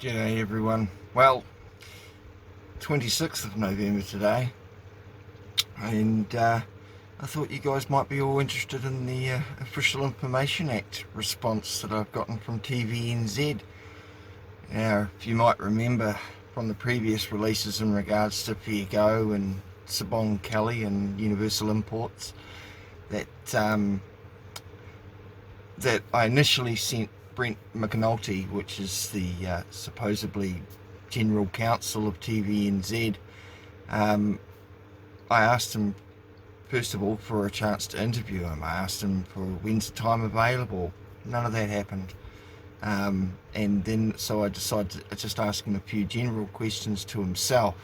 G'day everyone. Well, 26th of November today, and I thought you guys might be all interested in the Official Information Act response that I've gotten from TVNZ. Now, if you might remember from the previous releases in regards to FairGo and Sabon Kelly and Universal Imports, that I initially sent Brent McAnulty, which is the supposedly General Counsel of TVNZ. I asked him, first of all, for a chance to interview him. I asked him for when's the time available. None of that happened. And then, so I decided to just ask him a few general questions to himself.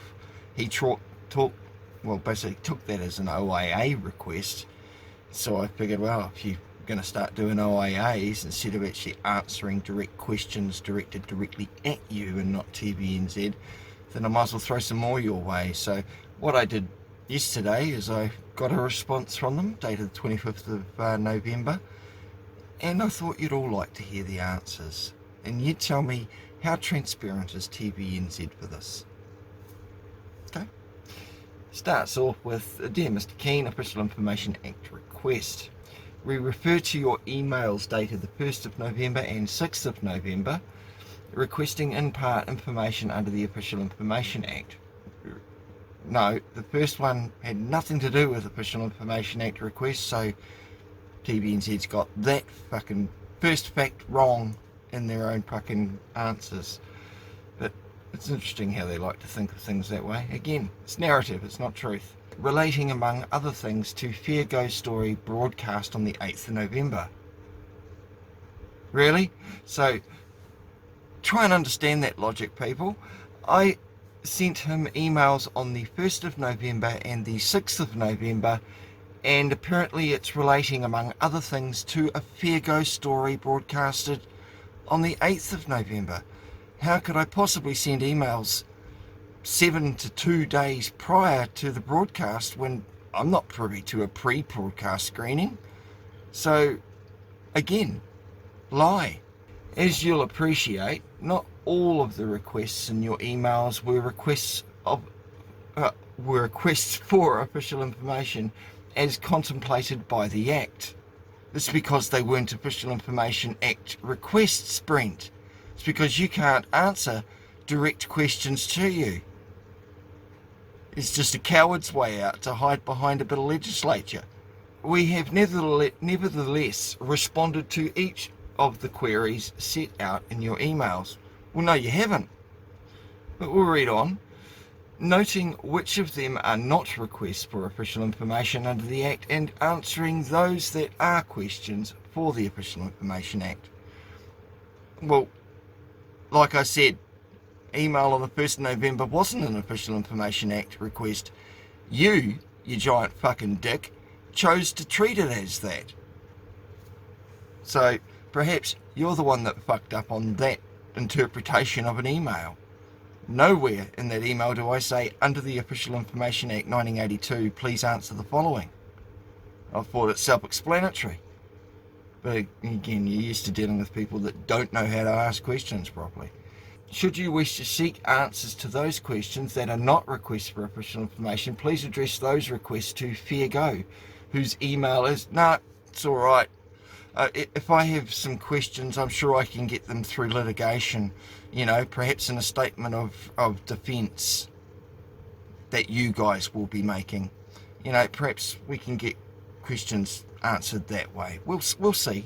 He basically took that as an OIA request. So I figured, well, if you're going to start doing OIAs, instead of actually answering direct questions directed directly at you and not TVNZ, then I might as well throw some more your way. So what I did yesterday is I got a response from them, dated the 25th of November, and I thought you'd all like to hear the answers. And you tell me, how transparent is TVNZ for this? Okay. Starts off with, Dear Mr. Keane, Official Information Act request. We refer to your emails dated the 1st of November and 6th of November requesting in part information under the Official Information Act. No, the first one had nothing to do with Official Information Act request, so TVNZ's got that fucking first fact wrong in their own fucking answers. But it's interesting how they like to think of things that way. Again, it's narrative, it's not truth. Relating, among other things, to FairGo story broadcast on the 8th of November. Really? So, try and understand that logic, people. I sent him emails on the 1st of November and the 6th of November, and apparently it's relating, among other things, to a FairGo story broadcasted on the 8th of November. How could I possibly send emails 7 to 2 days prior to the broadcast when I'm not privy to a pre-broadcast screening? So, again, lie. As you'll appreciate, not all of the requests in your emails were requests for official information as contemplated by the Act. It's because they weren't Official Information Act requests, Brent. It's because you can't answer direct questions to you. It's just a coward's way out to hide behind a bit of legislature. We have nevertheless responded to each of the queries set out in your emails. Well, no, you haven't. But we'll read on, noting which of them are not requests for official information under the Act and answering those that are questions for the Official Information Act. Well, like I said, email on the 1st of November wasn't an Official Information Act request. You giant fucking dick, chose to treat it as that. So perhaps you're the one that fucked up on that interpretation of an email. Nowhere in that email do I say, under the Official Information Act 1982, please answer the following. I thought it's self-explanatory. But again, you're used to dealing with people that don't know how to ask questions properly. Should you wish to seek answers to those questions that are not requests for official information, please address those requests to FairGo, whose email is, nah, it's all right. If I have some questions, I'm sure I can get them through litigation, perhaps in a statement of defence that you guys will be making. Perhaps we can get questions answered that way. We'll see.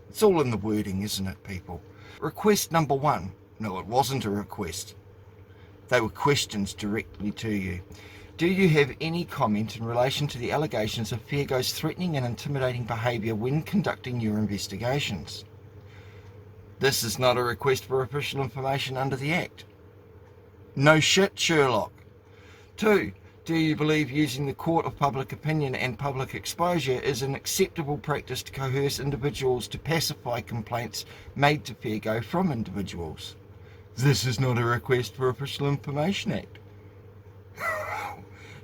It's all in the wording, isn't it, people? Request number 1. No, it wasn't a request. They were questions directly to you. Do you have any comment in relation to the allegations of FairGo's threatening and intimidating behaviour when conducting your investigations? This is not a request for official information under the Act. No shit, Sherlock. 2. Do you believe using the court of public opinion and public exposure is an acceptable practice to coerce individuals to pacify complaints made to FairGo from individuals? This is not a request for Official Information Act.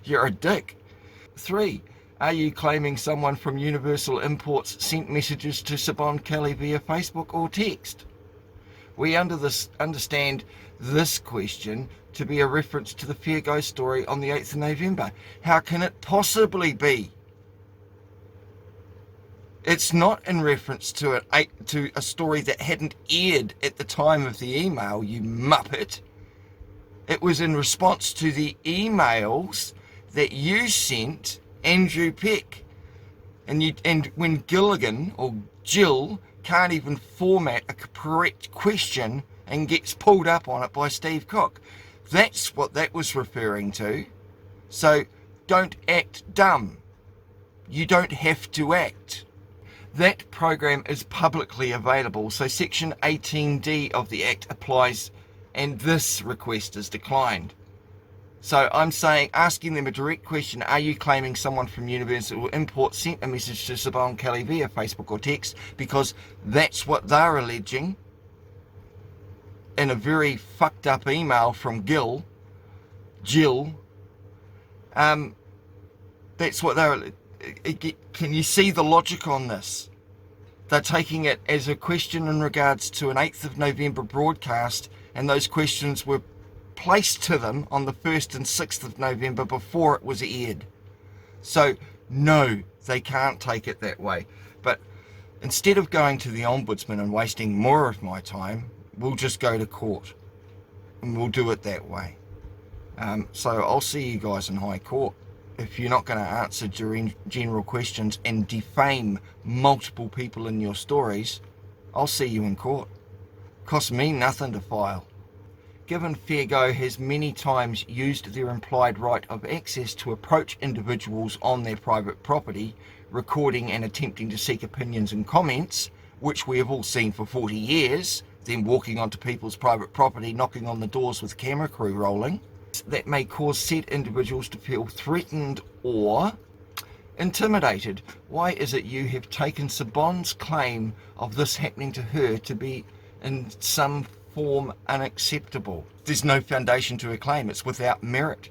You're a dick. 3. Are you claiming someone from Universal Imports sent messages to Sabon Kelly via Facebook or text? We understand this question to be a reference to the FairGo story on the 8th of November. How can it possibly be? It's not in reference to a story that hadn't aired at the time of the email, you muppet. It was in response to the emails that you sent Andrew Peck. And when Gilligan or Jill can't even format a correct question and gets pulled up on it by Steve Cook. That's what that was referring to. So don't act dumb. You don't have to act. That program is publicly available, so Section 18D of the Act applies, and this request is declined. So I'm saying, asking them a direct question, are you claiming someone from Universal Import sent a message to Siobhan Kelly via Facebook or text? Because that's what they're alleging in a very fucked up email from Jill. That's what they're... Can you see the logic on this? They're taking it as a question in regards to an 8th of November broadcast, and those questions were placed to them on the 1st and 6th of November before it was aired. So, no, they can't take it that way. But instead of going to the Ombudsman and wasting more of my time, we'll just go to court. And we'll do it that way. So I'll see you guys in High Court. If you're not going to answer general questions and defame multiple people in your stories, I'll see you in court. Costs me nothing to file. Given FairGo has many times used their implied right of access to approach individuals on their private property, recording and attempting to seek opinions and comments, which we have all seen for 40 years, them walking onto people's private property, knocking on the doors with camera crew rolling, that may cause said individuals to feel threatened or intimidated. Why is it you have taken Siobhan's claim of this happening to her to be in some form unacceptable? There's no foundation to her claim. It's without merit.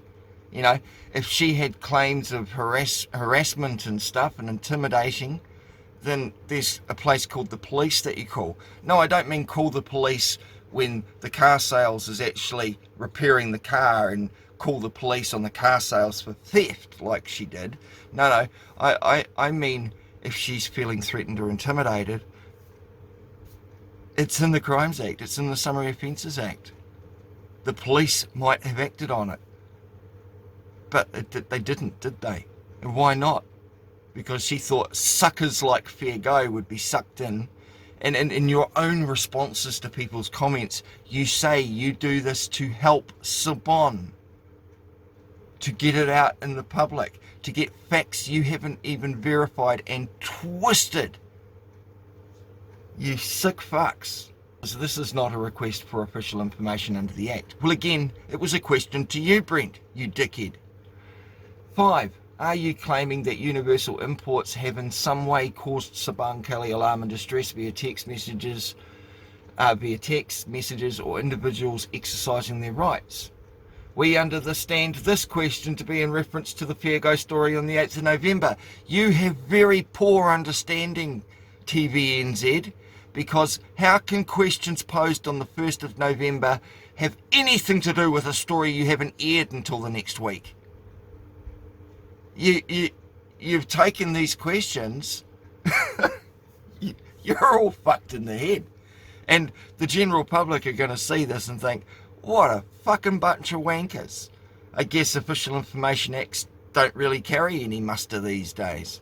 You know, if she had claims of harassment and stuff and intimidating, then there's a place called the police that you call. No, I don't mean call the police when the car sales is actually repairing the car and call the police on the car sales for theft like she did. No, I mean if she's feeling threatened or intimidated, it's in the Crimes Act, it's in the Summary Offences Act. The police might have acted on it, but they didn't, did they? And why not? Because she thought suckers like FairGo would be sucked in. And in your own responses to people's comments, you say you do this to help Siobhan, to get it out in the public, to get facts you haven't even verified and twisted. You sick fucks. This is not a request for official information under the Act. Well, again, it was a question to you, Brent, you dickhead. 5. Are you claiming that Universal Imports have in some way caused Siobhan Kelly alarm and distress via text messages or individuals exercising their rights? We understand this question to be in reference to the FairGo story on the 8th of November. You have very poor understanding, TVNZ, because how can questions posed on the 1st of November have anything to do with a story you haven't aired until the next week? You've taken these questions, you're all fucked in the head. And the general public are going to see this and think, what a fucking bunch of wankers. I guess official information acts don't really carry any muster these days.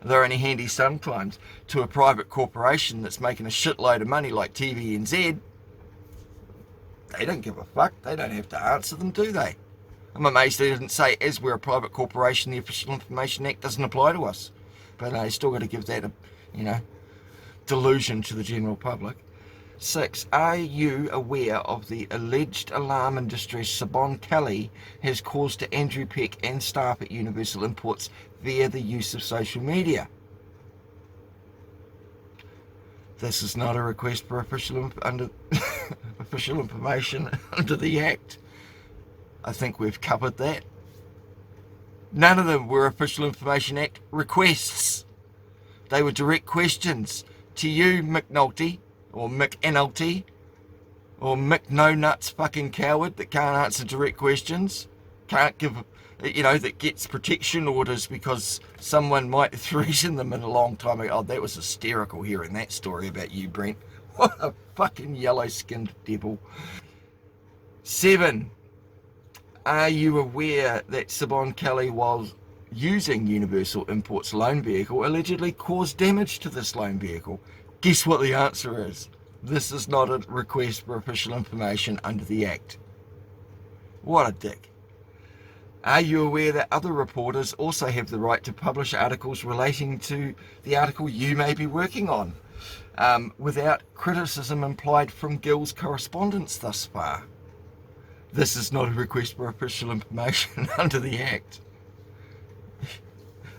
They're only handy sometimes to a private corporation that's making a shitload of money like TVNZ. They don't give a fuck. They don't have to answer them, do they? I'm amazed they didn't say, as we're a private corporation, the Official Information Act doesn't apply to us. But they still got to give that a, delusion to the general public. 6. Are you aware of the alleged alarm and distress Siobhan Kelly has caused to Andrew Peck and staff at Universal Imports via the use of social media? This is not a request for official information under the Act. I think we've covered that. None of them were Official Information Act requests. They were direct questions to you, McAnulty, or McAnulty, Or Mick No Nuts fucking coward that can't answer direct questions, can't give, that gets protection orders because someone might threaten them in a long time ago. Oh, that was hysterical hearing that story about you, Brent. What a fucking yellow-skinned devil. 7. Are you aware that Siobhan Kelly, while using Universal Import's loan vehicle, allegedly caused damage to this loan vehicle? Guess what the answer is? This is not a request for official information under the Act. What a dick. Are you aware that other reporters also have the right to publish articles relating to the article you may be working on, without criticism implied from Gill's correspondence thus far? This is not a request for official information under the Act.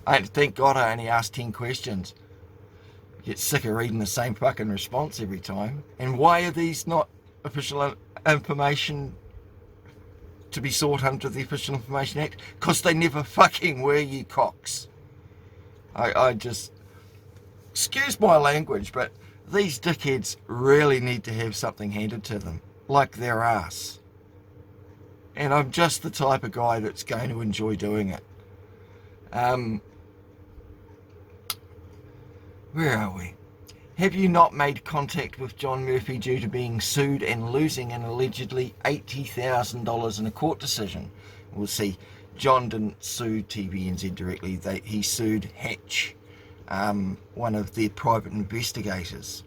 Thank God I only asked 10 questions. Get sick of reading the same fucking response every time. And why are these not official information to be sought under the Official Information Act? Because they never fucking were, you cocks. I just... Excuse my language, but these dickheads really need to have something handed to them. Like their ass. And I'm just the type of guy that's going to enjoy doing it. Where are we? Have you not made contact with John Murphy due to being sued and losing an allegedly $80,000 in a court decision? We'll see. John didn't sue TVNZ directly. He sued Hatch, one of their private investigators.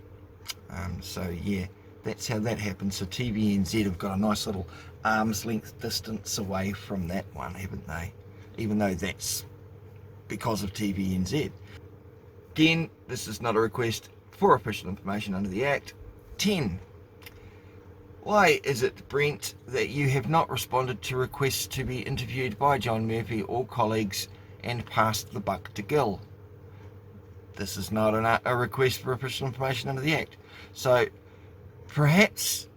So yeah, that's how that happened. So TVNZ have got a nice little arm's length distance away from that one, haven't they? Even though that's because of TVNZ. Again, this is not a request for official information under the Act. 10. Why is it, Brent, that you have not responded to requests to be interviewed by John Murphy or colleagues and passed the buck to Gill? This is not a request for official information under the Act. So perhaps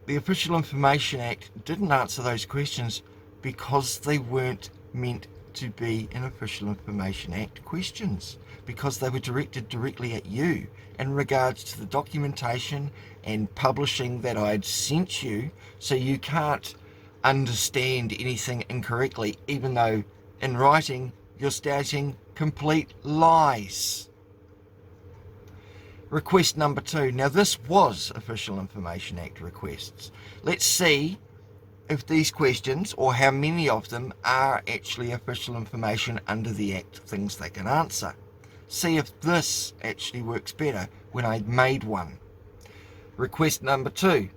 the Official Information Act didn't answer those questions because they weren't meant to be an Official Information Act questions, because they were directed directly at you in regards to the documentation and publishing that I'd sent you, so you can't understand anything incorrectly, even though in writing you're stating complete lies. Request number 2. Now this was Official Information Act requests. Let's see if these questions, or how many of them, are actually official information under the Act, things they can answer. See if this actually works better when I made one. Request number 2.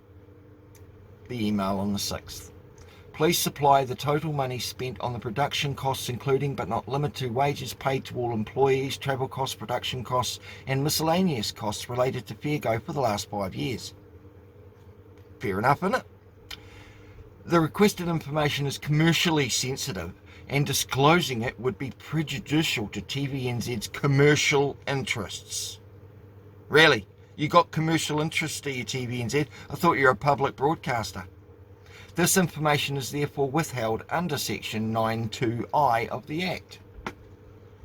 The email on the 6th. Please supply the total money spent on the production costs, including but not limited to wages paid to all employees, travel costs, production costs, and miscellaneous costs related to FairGo for the last 5 years. Fair enough, isn't it? The requested information is commercially sensitive, and disclosing it would be prejudicial to TVNZ's commercial interests. Really? You got commercial interests, do you, TVNZ? I thought you were a public broadcaster. This information is therefore withheld under Section 92I of the Act.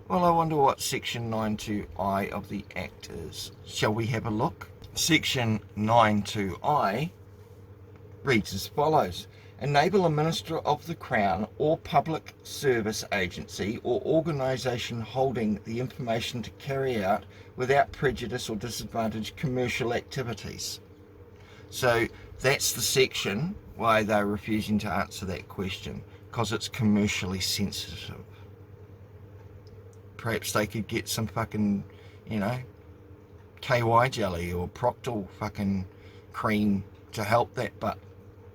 Well, I wonder what Section 92I of the Act is. Shall we have a look? Section 92I reads as follows. Enable a Minister of the Crown or public service agency or organisation holding the information to carry out without prejudice or disadvantage commercial activities. So that's the section why they're refusing to answer that question, because it's commercially sensitive. Perhaps they could get some fucking, KY jelly or Proctal fucking cream to help that, but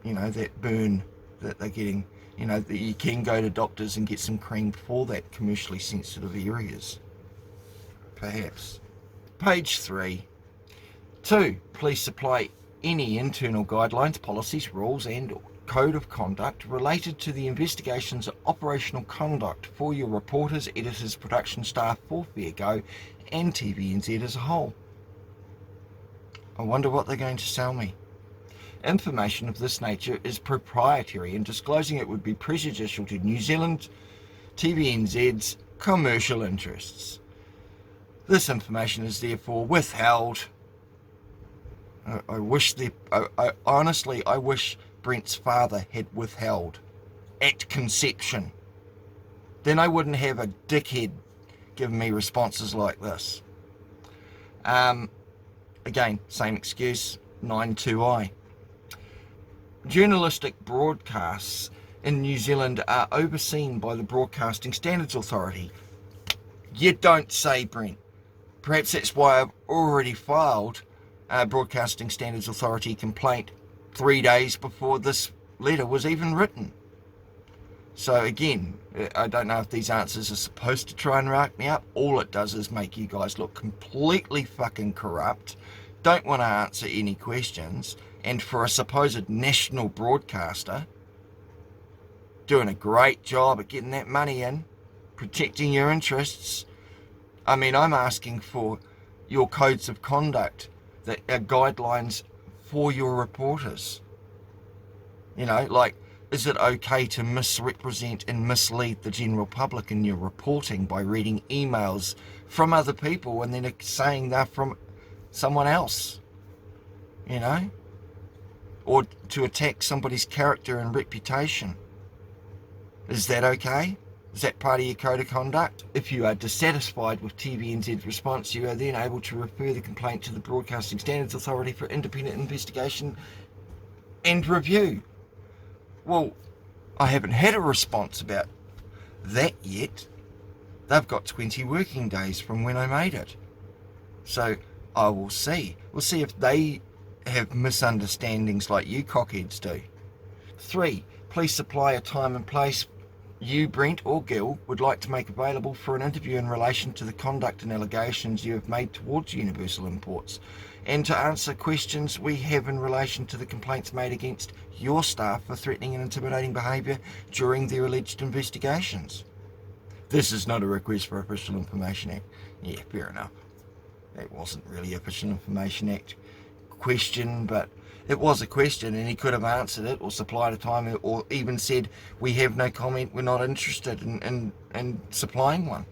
that burn that they're getting, that you can go to doctors and get some cream for that commercially sensitive areas. Perhaps. Page 3. 2. Please supply any internal guidelines, policies, rules and code of conduct related to the investigation's operational conduct for your reporters, editors, production staff for FairGo and TVNZ as a whole. I wonder what they're going to sell me. Information of this nature is proprietary, and disclosing it would be prejudicial to New Zealand TVNZ's commercial interests. This information is therefore withheld I wish honestly, I wish Brent's father had withheld at conception. Then I wouldn't have a dickhead giving me responses like this. Again, same excuse, 92i. Journalistic broadcasts in New Zealand are overseen by the Broadcasting Standards Authority. You don't say, Brent. Perhaps that's why I've already filed a Broadcasting Standards Authority complaint 3 days before this letter was even written. So again, I don't know if these answers are supposed to try and rack me up. All it does is make you guys look completely fucking corrupt, don't want to answer any questions, and for a supposed national broadcaster, doing a great job at getting that money in, protecting your interests. I mean, I'm asking for your codes of conduct that are guidelines for your reporters. You know, like, is it okay to misrepresent and mislead the general public in your reporting by reading emails from other people and then saying they're from someone else? You know? Or to attack somebody's character and reputation. Is that okay? Is that part of your code of conduct? If you are dissatisfied with TVNZ's response, you are then able to refer the complaint to the Broadcasting Standards Authority for independent investigation and review. Well, I haven't had a response about that yet. They've got 20 working days from when I made it. So I will see. We'll see if they have misunderstandings like you cockheads do. 3. Please supply a time and place you, Brent or Gil, would like to make available for an interview in relation to the conduct and allegations you have made towards Universal Imports, and to answer questions we have in relation to the complaints made against your staff for threatening and intimidating behaviour during their alleged investigations. This is not a request for Official Information Act. Yeah, fair enough. That wasn't really Official Information Act question, but it was a question, and he could have answered it or supplied a time or even said, we have no comment, we're not interested in supplying one.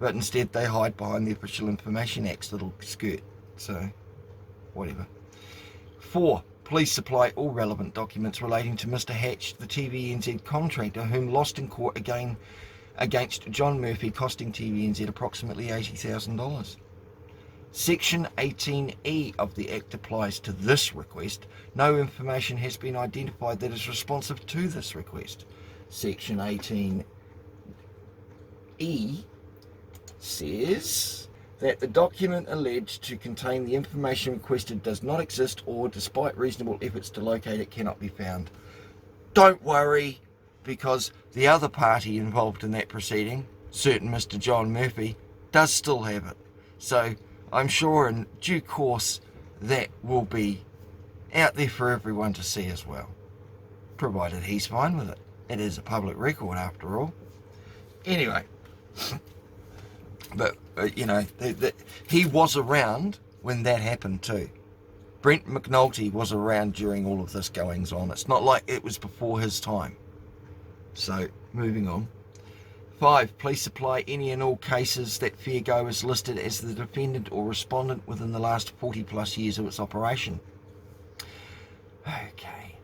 But instead they hide behind the Official Information Act's little skirt. So, whatever. 4. Please supply all relevant documents relating to Mr. Hatch, the TVNZ contractor, whom lost in court again against John Murphy, costing TVNZ approximately $80,000. Section 18E of the Act applies to this request. No information has been identified that is responsive to this request. Section 18E says that the document alleged to contain the information requested does not exist, or despite reasonable efforts to locate it, cannot be found. Don't worry, because the other party involved in that proceeding, certain Mr. John Murphy, does still have it. So I'm sure in due course that will be out there for everyone to see as well, provided he's fine with it. It is a public record after all. Anyway, but you know, he was around when that happened too. Brent McAnulty was around during all of this goings on. It's not like it was before his time. So, moving on. 5. Please supply any and all cases that FairGo is listed as the defendant or respondent within the last 40 plus years of its operation. Okay.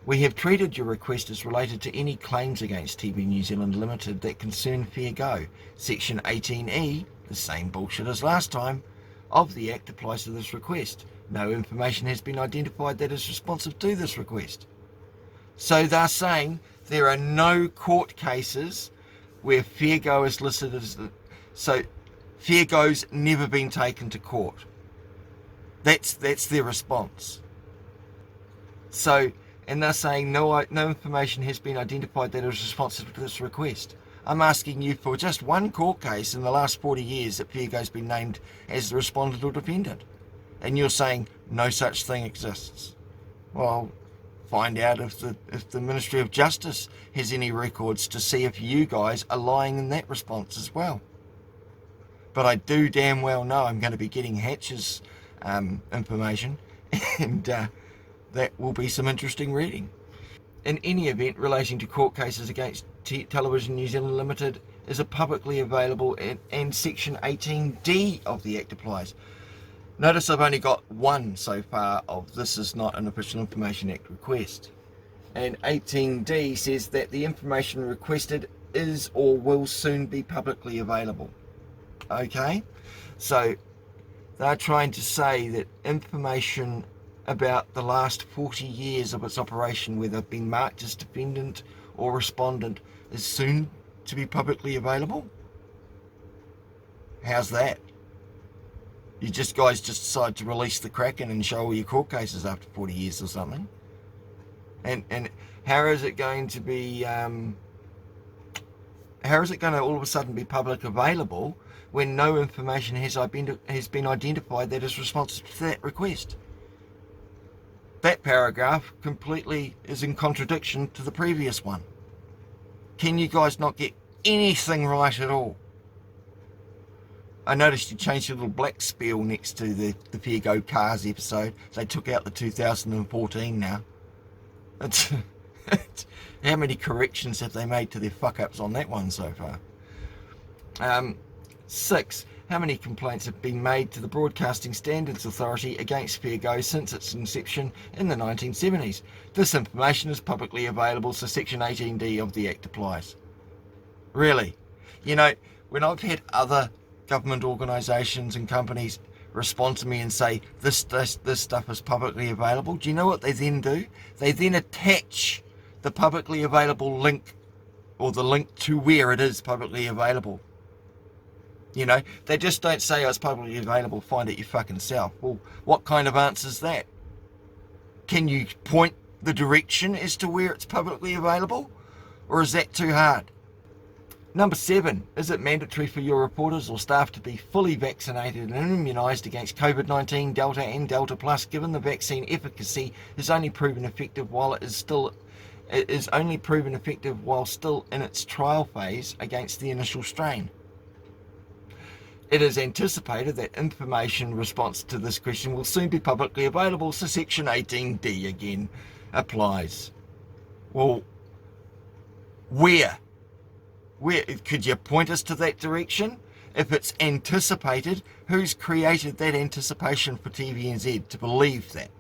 We have treated your request as related to any claims against TV New Zealand Ltd that concern FairGo. Section 18E, the same bullshit as last time, of the Act applies to this request. No information has been identified that is responsive to this request. So they're saying there are no court cases where FairGo is listed as the... So FairGo's never been taken to court. That's their response. So, and they're saying no information has been identified that is responsive to this request. I'm asking you for just one court case in the last 40 years that FairGo's been named as the respondent or defendant. And you're saying no such thing exists. Well, find out if the Ministry of Justice has any records to see if you guys are lying in that response as well. But I do damn well know I'm going to be getting Hatch's information, and that will be some interesting reading. In any event, relating to court cases against Television New Zealand Limited is a publicly available, and Section 18D of the Act applies. Notice I've only got one so far of "this is not an Official Information Act request." And 18D says that the information requested is or will soon be publicly available. Okay? So they're trying to say that information about the last 40 years of its operation, whether it's been marked as defendant or respondent, is soon to be publicly available? How's that? You guys just decide to release the Kraken and show all your court cases after 40 years or something? And how is it going to be, how is it going to all of a sudden be public available when no information has been identified that is responsive to that request? That paragraph completely is in contradiction to the previous one. Can you guys not get anything right at all? I noticed you changed your little black spiel next to the FairGo Cars episode. They took out the 2014 now. How many corrections have they made to their fuck-ups on that one so far? 6. How many complaints have been made to the Broadcasting Standards Authority against FairGo since its inception in the 1970s? This information is publicly available, so Section 18D of the Act applies. Really? You know, when I've had other government organisations and companies respond to me and say this stuff is publicly available, do you know what they then do? They then attach the publicly available link, or the link to where it is publicly available. You know, they just don't say, oh, it's publicly available, find it your fucking self. Well, what kind of answer is that? Can you point the direction as to where it's publicly available? Or is that too hard? Number 7, is it mandatory for your reporters or staff to be fully vaccinated and immunised against COVID-19, Delta and Delta Plus, given the vaccine efficacy is only proven effective while still in its trial phase against the initial strain? It is anticipated that information in response to this question will soon be publicly available, so Section 18D again applies. Well, where could you point us to that direction? If it's anticipated, who's created that anticipation for TVNZ to believe that?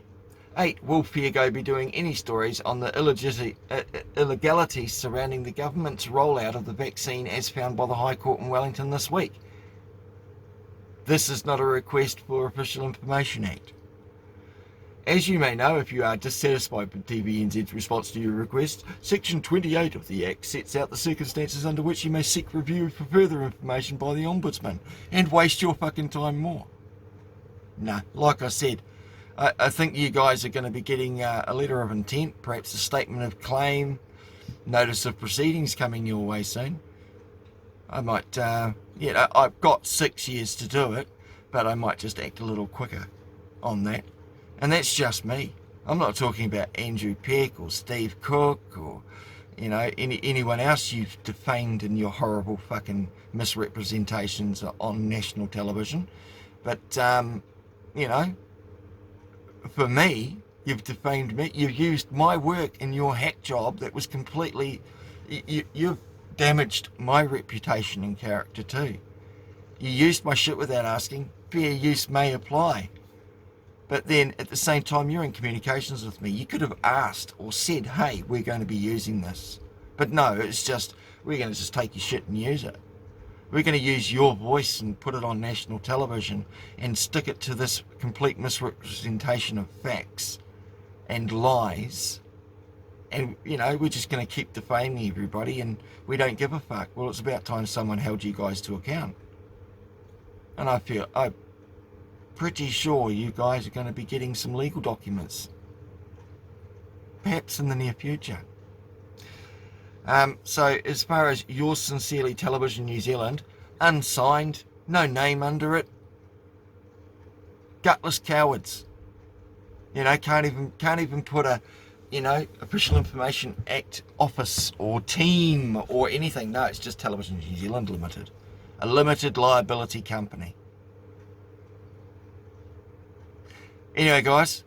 8. Will FairGo be doing any stories on the illegalities surrounding the government's rollout of the vaccine as found by the High Court in Wellington this week? This is not a request for Official Information Act. As you may know, if you are dissatisfied with TVNZ's response to your request, Section 28 of the Act sets out the circumstances under which you may seek review for further information by the Ombudsman and waste your fucking time more. Nah, like I said, I think you guys are going to be getting a letter of intent, perhaps a statement of claim, notice of proceedings coming your way soon. I might, I've got 6 years to do it, but I might just act a little quicker on that. And that's just me. I'm not talking about Andrew Peck or Steve Cook or, you know, anyone else you've defamed in your horrible fucking misrepresentations on national television. But, you know, for me, you've defamed me. You've used my work in your hack job that was completely... You've damaged my reputation and character too. You used my shit without asking. Fair use may apply. But then at the same time, you're in communications with me. You could have asked or said, hey, we're going to be using this. But no, it's just, we're going to just take your shit and use it. We're going to use your voice and put it on national television and stick it to this complete misrepresentation of facts and lies. And, you know, we're just going to keep defaming everybody and we don't give a fuck. Well, it's about time someone held you guys to account. And I'm pretty sure you guys are going to be getting some legal documents, perhaps in the near future. So as far as yours sincerely, Television New Zealand, unsigned, no name under it, gutless cowards. You know, can't even put a, you know, Official Information Act office or team or anything. No, it's just Television New Zealand Limited, a limited liability company. Anyway, guys,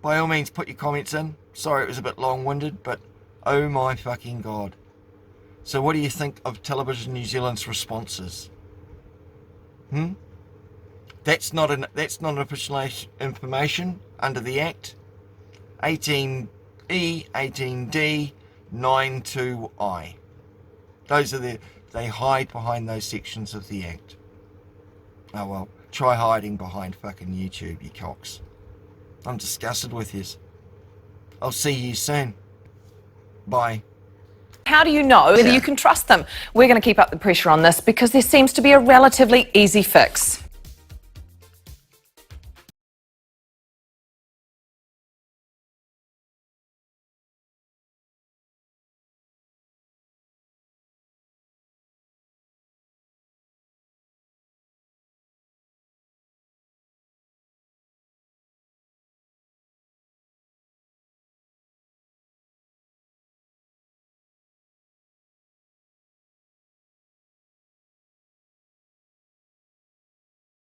by all means, put your comments in. Sorry it was a bit long-winded, but oh my fucking God. So what do you think of Television New Zealand's responses? That's not official information under the Act. 18E, 18D, 92I. Those are they hide behind those sections of the Act. Oh well, try hiding behind fucking YouTube, you cocks. I'm disgusted with yous. I'll see you soon. Bye. How do you know whether you can trust them? We're going to keep up the pressure on this because there seems to be a relatively easy fix.